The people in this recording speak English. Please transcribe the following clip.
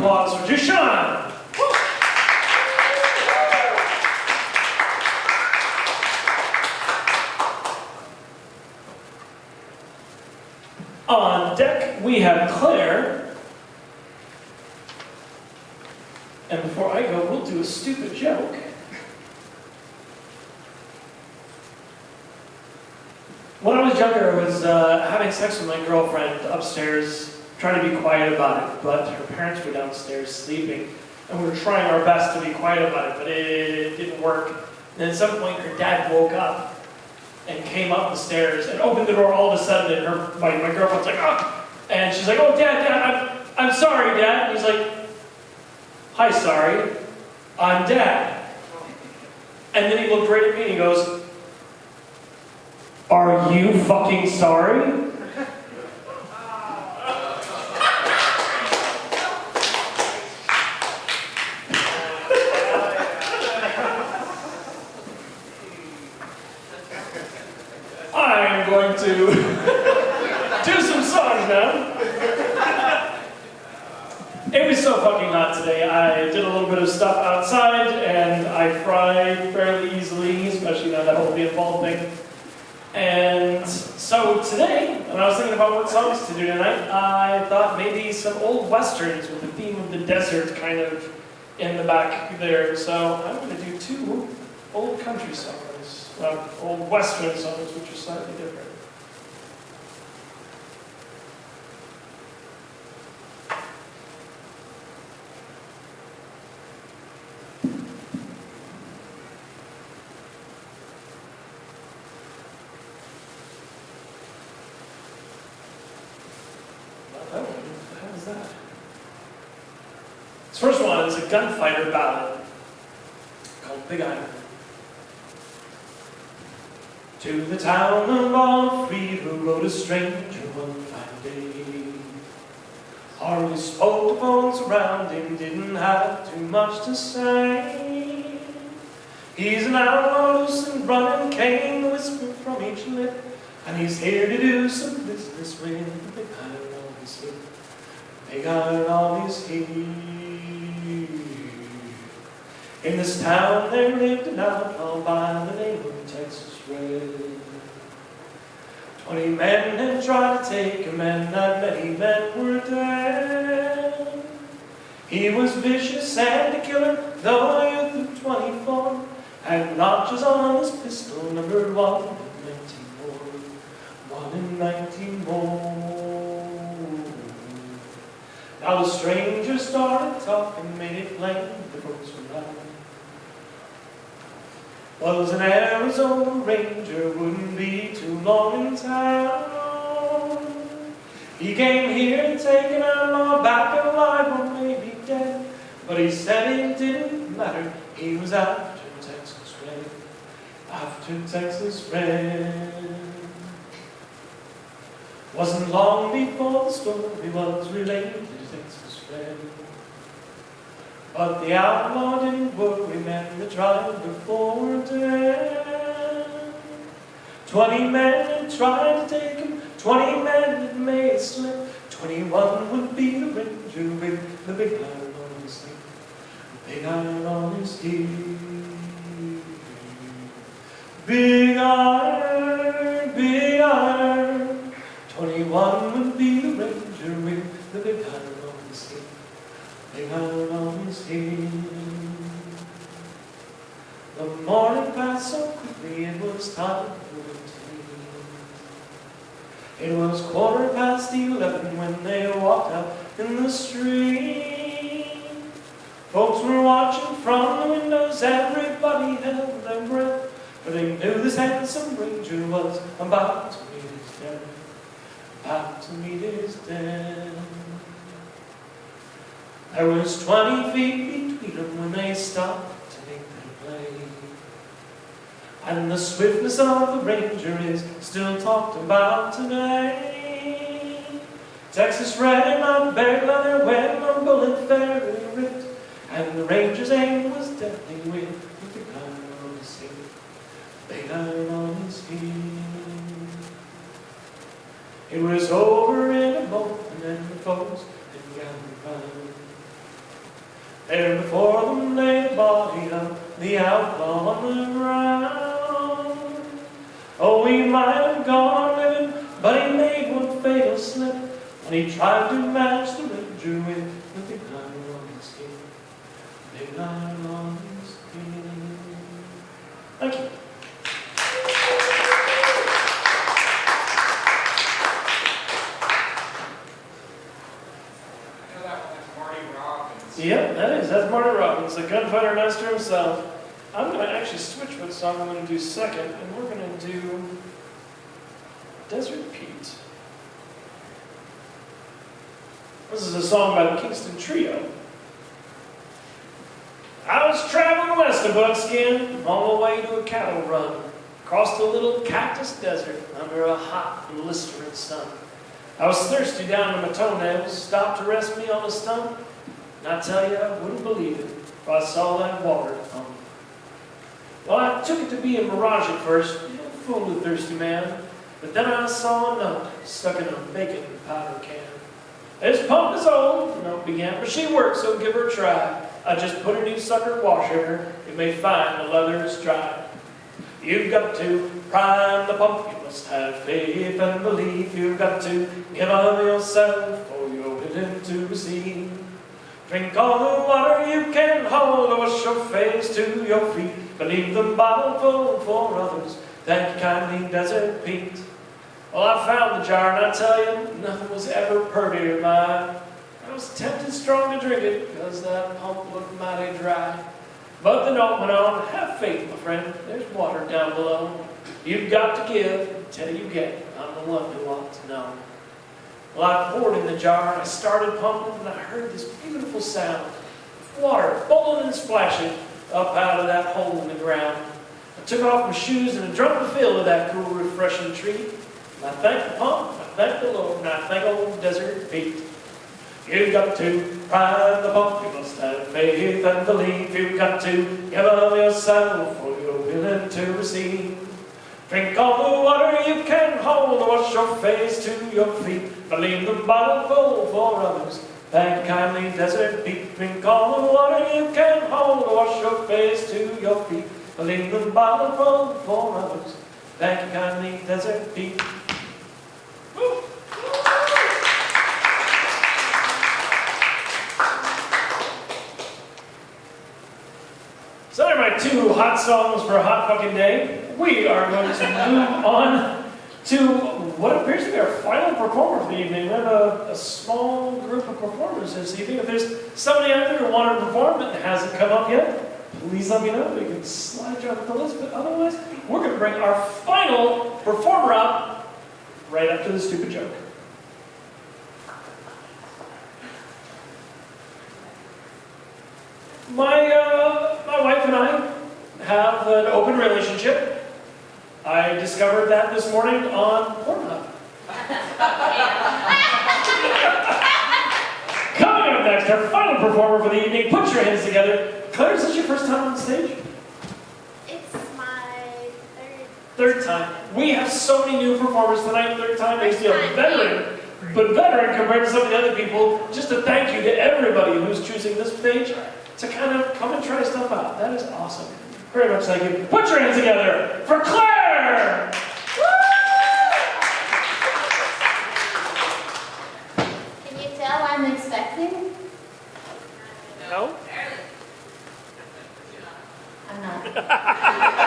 applause for Jushan. On deck, we have Claire. And before I go, we'll do a stupid joke. When I was younger, I was having sex with my girlfriend upstairs, trying to be quiet about it, but her parents were downstairs sleeping, and we were trying our best to be quiet about it, but it didn't work. And at some point, her dad woke up and came up the stairs and opened the door all of a sudden, and my girlfriend's like, "Ah!" And she's like, "Oh, Dad, I'm sorry, Dad." And he's like, "Hi, sorry, I'm Dad." And then he looked right at me and he goes, "Are you fucking sorry?" I'm going to do some songs now. It was so fucking hot today. I did a little bit of stuff outside and I fried fairly easily, especially now that whole being bald thing. And so today, when I was thinking about what songs to do tonight, I thought maybe some old westerns with the theme of the desert kind of in the back there. So I'm going to do two old country songs, old western songs, which are slightly different. This first one is a gunfighter ballad called Big Iron. To the town of Alfreda rode a stranger one fine day. Hardly spoke to folks around him, didn't have too much to say. He's an outlaw, loose and running, came a whisper from each lip, and he's here to do some business with the big iron on his hip. Big iron on his hip. In this town there lived an outlaw by the name of Texas Red. 20 men had tried to take him, and not many men were dead. He was vicious and a killer, though a youth of 24, had notches on his pistol, numbered 1 in 19 more. 1 in 19 more. Now the stranger started talking, made it plain the folks were right. Was an Arizona Ranger, wouldn't be too long in town. He came here to take an outlaw back alive or maybe dead, but he said it didn't matter, he was after Texas Red. After Texas Red. Wasn't long before the story was related to Texas Red. But the outlaw didn't worry, men that tried before dead. 20 men had tried to take him, 20 men had made a slip. 21 would be the ranger with the big iron on his hip. The big iron on his hip. Big iron. 21 would be the ranger with the big iron on his hip. Big iron on his head. The morning passed so quickly, it was time for them to leave. It was 11:15 when they walked out in the street. Folks were watching from the windows, everybody held their breath, for they knew this handsome ranger was about to meet his death. About to meet his death. There was 20 feet between them when they stopped to make their play. And the swiftness of the ranger is still talked about today. Texas Red, not bare leather, when a bullet fairly ripped, and the ranger's aim was deadly with the big iron on his hip. Big iron on his hip. It was over in a moment, and the folks had gathered round. on the ground. Oh, he might have gone living, but he made one fatal slip when he tried to match the red drew with the big line on his skin. Big line on his skin. Thank you. Yep, that is. That's Marty Robbins, the gunfighter master himself. I'm going to actually switch what song I'm going to do second, and we're going to do Desert Pete. This is a song by the Kingston Trio. I was traveling west of Buckskin on the way to a cattle run, across the little cactus desert under a hot, blistering sun. I was thirsty down to my toenails, stopped to rest me on a stump. And I tell you, I wouldn't believe it if I saw that water come. Well, I took it to be a mirage at first, fool the thirsty man. But then I saw a note stuck in a bacon powder can. This pump is old, the note began, but she works, so give her a try. I just put a new sucker wash in her, you may find the leather is dry. You've got to prime the pump, you must have faith and belief. You've got to give of yourself, or you're willing to receive. Drink all the water you can hold, or wash your face to your feet. But leave the bottle full for others. Thank you kindly, Desert Pete. Well, I found the jar, and I tell you, nothing was ever prettier. I was tempted strong to drink it, because that pump looked mighty dry. But the note went on, have faith, my friend, there's water down below. You've got to give until you get. I'm the one who ought to know. Well, I poured in the jar, and I started pumping, and I heard this beautiful sound of water bubbling and splashing up out of that hole in the ground. I took off my shoes, and I drank the feel of that cool, refreshing treat. And I thanked the pump, I thanked the Lord, and I thank old Desert Pete. You've got to prime the pump, you must have faith and belief. You've got to give of yourself, or you're willing to receive. Drink all the water you can hold, wash your face to your feet. But leave the bottle full for others. Thank you kindly, Desert Pete. Drink all the water you can hold, wash your face to your feet. But leave the bottle full for others. Thank you kindly, Desert Pete. Woo! So there are my two hot songs for a hot fucking day. We are going to move on to what appears to be our final performer for the evening. We have a small group of performers this evening. If there's somebody out there who wanted to perform but hasn't come up yet, please let me know. We can slide you up the list. But otherwise, we're going to bring our final performer up right after the stupid joke. My wife and I have an open relationship. I discovered that this morning on Pornhub. Coming up next, our final performer for the evening. Put your hands together. Claire, is this your first time on stage? It's my Third time. We have so many new performers tonight. Third time makes you a veteran. But veteran compared to some of the other people. Just a thank you to everybody who's choosing this stage to kind of come and try stuff out. That is awesome. Very much thank you. Put your hands together for Claire! Can you tell I'm expecting? No? I'm not.